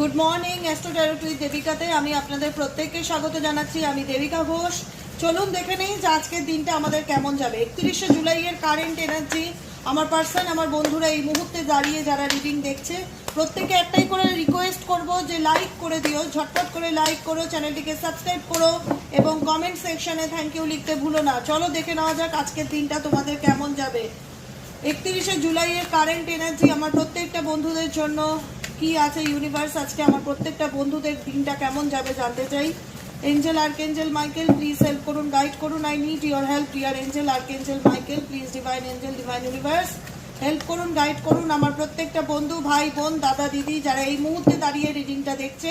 Good morning astro tarot with দেবিকাতে আমি আপনাদের প্রত্যেককে স্বাগত জানাচ্ছি। আমি দেবিকা ঘোষ। চলুন দেখে নেই যে আজকের দিনটা আমাদের কেমন যাবে। 31শে জুলাইয়ের কারেন্ট এনার্জি, আমার পার্সন, আমার বন্ধুরা এই মুহূর্তে দাঁড়িয়ে যারা রিডিং দেখছে প্রত্যেকে একটাই করে রিকোয়েস্ট করব যে লাইক করে দিও, ঝটপট করে লাইক করো, চ্যানেলটিকে সাবস্ক্রাইব করো এবং কমেন্ট সেকশনে থ্যাংক ইউ লিখতে ভুলো না। চলো দেখে নেওয়া যাক আজকের দিনটা তোমাদের কেমন যাবে। 31শে জুলাইয়ের কারেন্ট এনার্জি আমার প্রত্যেকটা বন্ধুদের জন্য কি আছে ইউনিভার্স আজকে আমার প্রত্যেকটা বন্ধুদের দিনটা কেমন যাবে জানতে চাই। Angel archangel Michael please help করুন, গাইড করুন। I need your help dear angel archangel Michael please. Divine angel, divine universe help করুন, গাইড করুন আমার প্রত্যেকটা বন্ধু, ভাই বোন, দাদা দিদি যারা এই মুহূর্তে দাঁড়িয়ে রিডিংটা দেখছে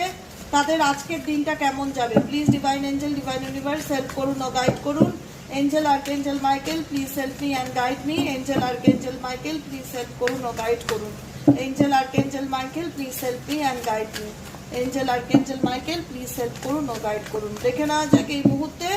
তাদের আজকের দিনটা কেমন যাবে। Please divine angel, divine universe help করুন ও গাইড করুন। Angel archangel Michael please help me and guide me. Angel archangel Michael please help করুন ও গাইড করুন। Angel archangel Michael please help me and guide me. Angel archangel Michael please help করুন ও guide করুন। দেখে নেওয়া যাক এই মুহূর্তে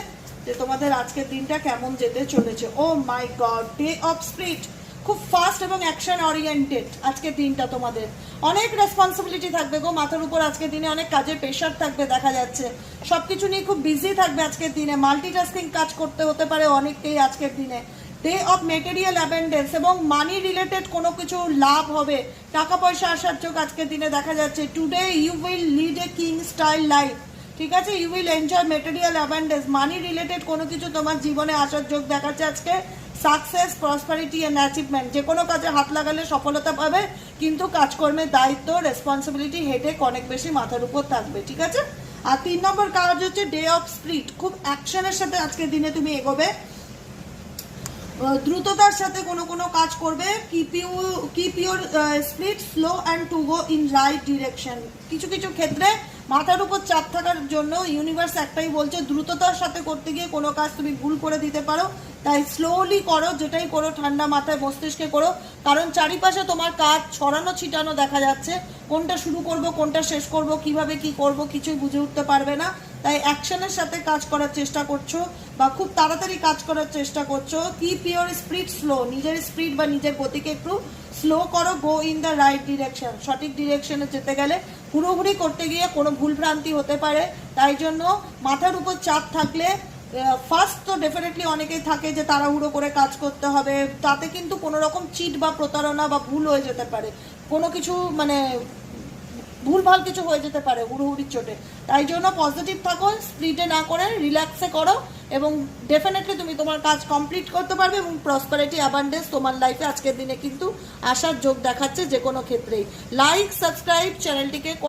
যে তোমাদের আজকের দিনটা কেমন যেতে চলেছে। ও মাই গড, ডে অফ স্পিরিট খুব ফাস্ট এবং অ্যাকশন ওরিয়েন্টেড আজকের দিনটা। তোমাদের অনেক রেসপন্সিবিলিটি থাকবে গো মাথার উপর আজকের দিনে, অনেক কাজের প্রেশার থাকবে দেখা যাচ্ছে, সবকিছু নিয়ে খুব বিজি থাকবে আজকের দিনে, মাল্টিটাস্কিং কাজ করতে হতে পারে অনেককেই আজকের দিনে। ডে অফ মেটেরিয়াল অ্যাবেন্ডেন্স এবং মানি রিলেটেড কোনো কিছু লাভ হবে, টাকা পয়সা আসার চোখ আজকের দিনে দেখা যাচ্ছে। Today you will lead a king style life, ঠিক আছে। You will enjoy material abundance, money related কোনো কিছু তোমার জীবনে আসার যোগ দেখাচ্ছে আজকে। সাকসেস, প্রসপারিটি অ্যান্ড অ্যাচিভমেন্ট, যে কোনো কাজে হাত লাগালে সফলতা পাবে, কিন্তু কাজকর্মের দায়িত্ব, রেসপন্সিবিলিটি, হেডেক অনেক বেশি মাথার উপর থাকবে, ঠিক আছে। আর 3 নম্বর কাজ হচ্ছে ডে অফ স্পিরিট, খুব অ্যাকশনের সাথে আজকের দিনে তুমি এগোবে, দ্রুততার সাথে কোনো কাজ করবে। Keep your spirit slow and to go in right direction. কিছু কিছু ক্ষেত্রে মাথার উপর চাপ থাকার জন্য ইউনিভার্স একটাই বলছে, দ্রুততার সাথে করতে গিয়ে কোনো কাজ তুমি ভুল করে দিতে পারো, তাই স্লোলি করো, যেটাই করো ঠান্ডা মাথায় মস্তিষ্কে করো, কারণ চারিপাশে তোমার কাজ ছড়ানো ছিটানো দেখা যাচ্ছে। কোনটা শুরু করব, কোনটা শেষ করব, কিভাবে কি করব কিছুই বুঝে উঠতে পারবে না, তাই অ্যাকশনের সাথে কাজ করার চেষ্টা করছো বা খুব তাড়াতাড়ি কাজ করার চেষ্টা করছো। কিপ ইউর স্পিরিট স্লো, নিজের স্পিরিট বা নিজের গতিকে একটু স্লো করো। Go in the right direction, সঠিক ডিরেকশনে যেতে গেলে হুড়োহুড়ি করতে গিয়ে কোনো ভুলভ্রান্তি হতে পারে, তাই জন্য মাথার উপর চাপ থাকলে ফার্স্ট তো ডেফিনেটলি অনেকেই থাকে যে তাড়াহুড়ো করে কাজ করতে হবে, তাতে কিন্তু কোনো রকম চিট বা প্রতারণা বা ভুল হয়ে যেতে পারে, কোনো কিছু মানে ভুলভাল কিছু হয়ে যেতে পারে হুড়োহুড়ির চোটে। তাই জন্য পজিটিভ থাকো, স্প্রিটে না করে রিল্যাক্সে করো এবং ডেফিনেটলি তুমি তোমার কাজ কমপ্লিট করতে পারবে এবং প্রসপারিটি অ্যাবান্ডেন্স তোমার লাইফে আজকের দিনে কিন্তু আসার যোগ দেখাচ্ছে যে কোনো ক্ষেত্রেই। লাইক, সাবস্ক্রাইব চ্যানেলটিকে